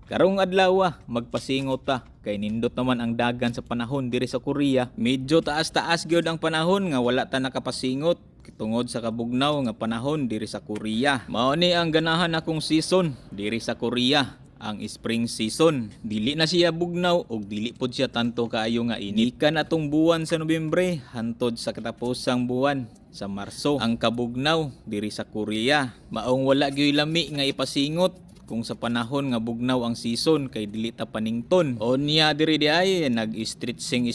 Karong adlaw magpasingot ta kay nindot naman ang dagan sa panahon diri sa Korea. Medyo taas-taas gyud ang panahon nga wala ta nakapasingot tungod sa kabugnaw nga panahon diri sa Korea. Mao ni ang ganahan akong season diri sa Korea, ang spring season. Dili na siya bugnaw og dili pod siya tanto kaayo nga init. Ikan atong buwan sa Nobyembre hantod sa katapusang buwan sa Marso ang kabugnaw diri sa Korea. Maong wala gyud lami nga ipasingot kung sa panahon nga bugnaw ang season kay dili ta panington. Onya diri di ay nag-stretching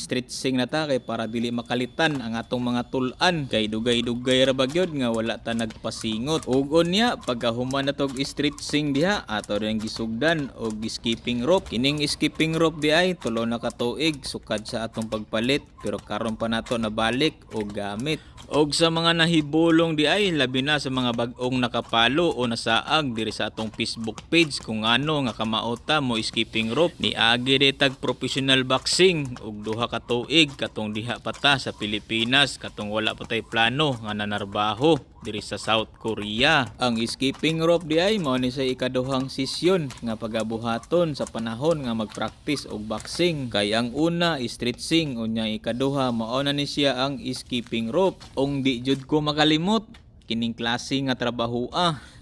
na ta kay para dili makalitan ang atong mga tulan kay dugay-dugay ra bagyod nga wala ta nagpasingot. Ug onya pagkahuman na tog stretching diha ato ring gisugdan og skipping rope. Kining skipping rope di ay tulo na ka tuig sukad sa atong pagpalit pero karon pa nato nabalik og gamit. Og sa mga nahibulong di ay labi na sa mga bag-ong nakapalo o nasaag diri sa atong Facebook page kung ano nga kamaota mo skipping rope. Ni agi detag professional boxing og duha ka tuig katong diha pa ta sa Pilipinas katong wala pa tay plano nga nanarbaho diri sa South Korea. Ang skipping rope di ay mao ni sa ikaduhang sesyon nga pagabuhaton sa panahon nga magpractice og boxing. Kay ang una stretching unya ikaduha mao na ni siya ang skipping rope. Ong di jud ko makalimot kining klase nga trabaho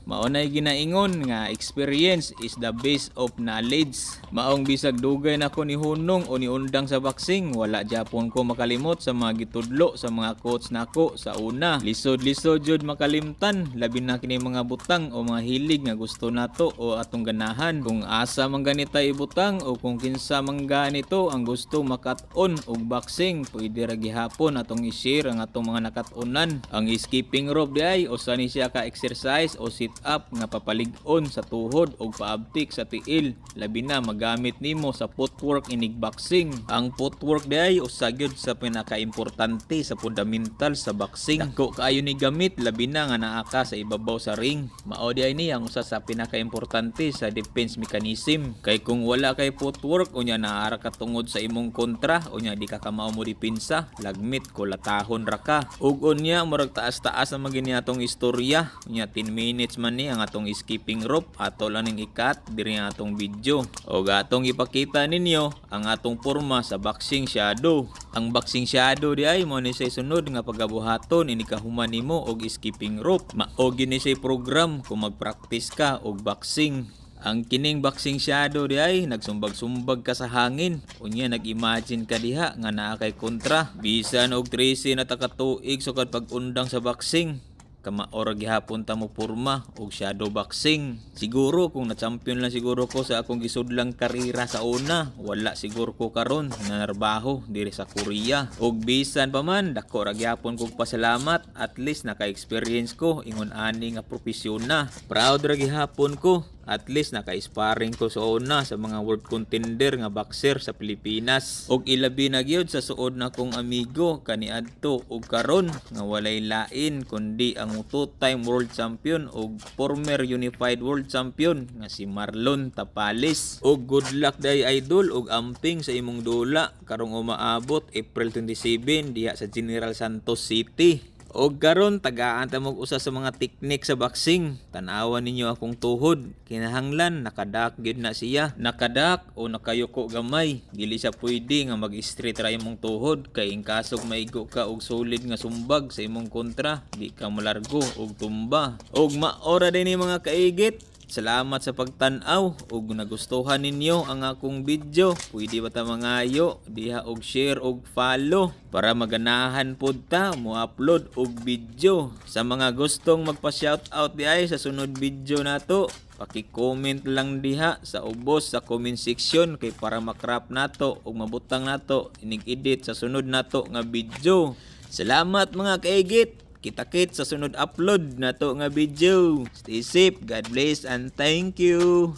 maunay ginaingon nga experience is the base of knowledge. Maong bisag dugay na ko ni hunong o ni undang sa boxing, wala japon ko makalimot sa mga gitudlo sa mga coach nako sa una. Lisod-lisod jud makalimtan labi na kini mga butang o mga hilig nga gusto nato o atong ganahan. Kung asa man ganita ibutang o kung kinsa man ganito ang gusto makat-on og boxing, pwede ra gihapon atong i-share ang atong mga nakat-onan. Ang skipping rope di ay usa ni siya ka exercise o sit-up nga papalig-on sa tuhod o paabtik sa tiil. Labi na magamit nimo sa footwork inig boxing. Ang footwork di ay usa gyud sa pinaka-importante sa fundamental sa boxing. Dako kaayo ni gamit labi na nga naa ka sa ibabaw sa ring. Mao di ay ni ang usa sa pinaka-importante sa defense mechanism. Kay kung wala kay footwork unya naara ka tungod sa imong kontra unya di ka kamao mo dipinsa, lagmit kulatahon ra ka. Ug unya murag taas-taas ang magini atong istorya. Unya 10 minutes man ni ang atong skipping rope ato lang ning ikat diri ang atong video. O atong ipakita ninyo ang atong porma sa boxing shadow. Ang boxing shadow di ay mo ni say sunod nga pagabuhaton ini kahuman nimo og skipping rope. Mao gini say program kung magpractice ka og boxing. Ang kining boxing shadow di ay nagsumbag-sumbag ka sa hangin. Unya nag-imagine ka diha nga naa kay kontra. Bisan og 13 na takatuig sukad pag-undang sa boxing. Kamaora gihapon ta mo porma og shadow boxing. Siguro kung na-champion lang siguro ko sa akong gisudlang karera sa una, wala siguro ko karon nanarbaho diri sa Korea. Og bisan pa man dako ra gihapon kog pasalamat, at least naka-experience ko ingon ani nga propesyon na. Proud ra gihapon ko. At least naka-sparring ko sa una sa mga world contender nga boxer sa Pilipinas. Og ilabi na gyud sa suod na kong amigo kaniadto og karon nga walay lain kundi ang two-time world champion og former unified world champion nga si Marlon Tapales. Og good luck day idol og amping sa imong dula karong umaabot April 27 diha sa General Santos City. Og karon tagaan ta mo usa sa mga teknik sa boxing. Tan-awan ninyo akong tuhod. Kinahanglan nakadak gyud na siya. Nakadak o nakayuko gamay. Dili siya pwede nga mag-straight ra imong tuhod kay in kasog maigo ka og solid nga sumbag sa imong kontra, di ka malargo og tumba. Og maora din ni mga kaigit. Salamat sa pagtan-aw ug nagustuhan ninyo ang akong video. Pwede ba ta mangayo diha og share og follow para maganahan pod ta mo upload og video. Sa mga gustong magpa-shoutout di ay sa sunod video nato, paki-comment lang diha sa ubos sa comment section kay para makrap nato ug mabutang nato inig-edit sa sunod nato nga video. Salamat mga kaigit. Kita-kit sa sunod upload na to nga video. Stay safe, God bless, and thank you.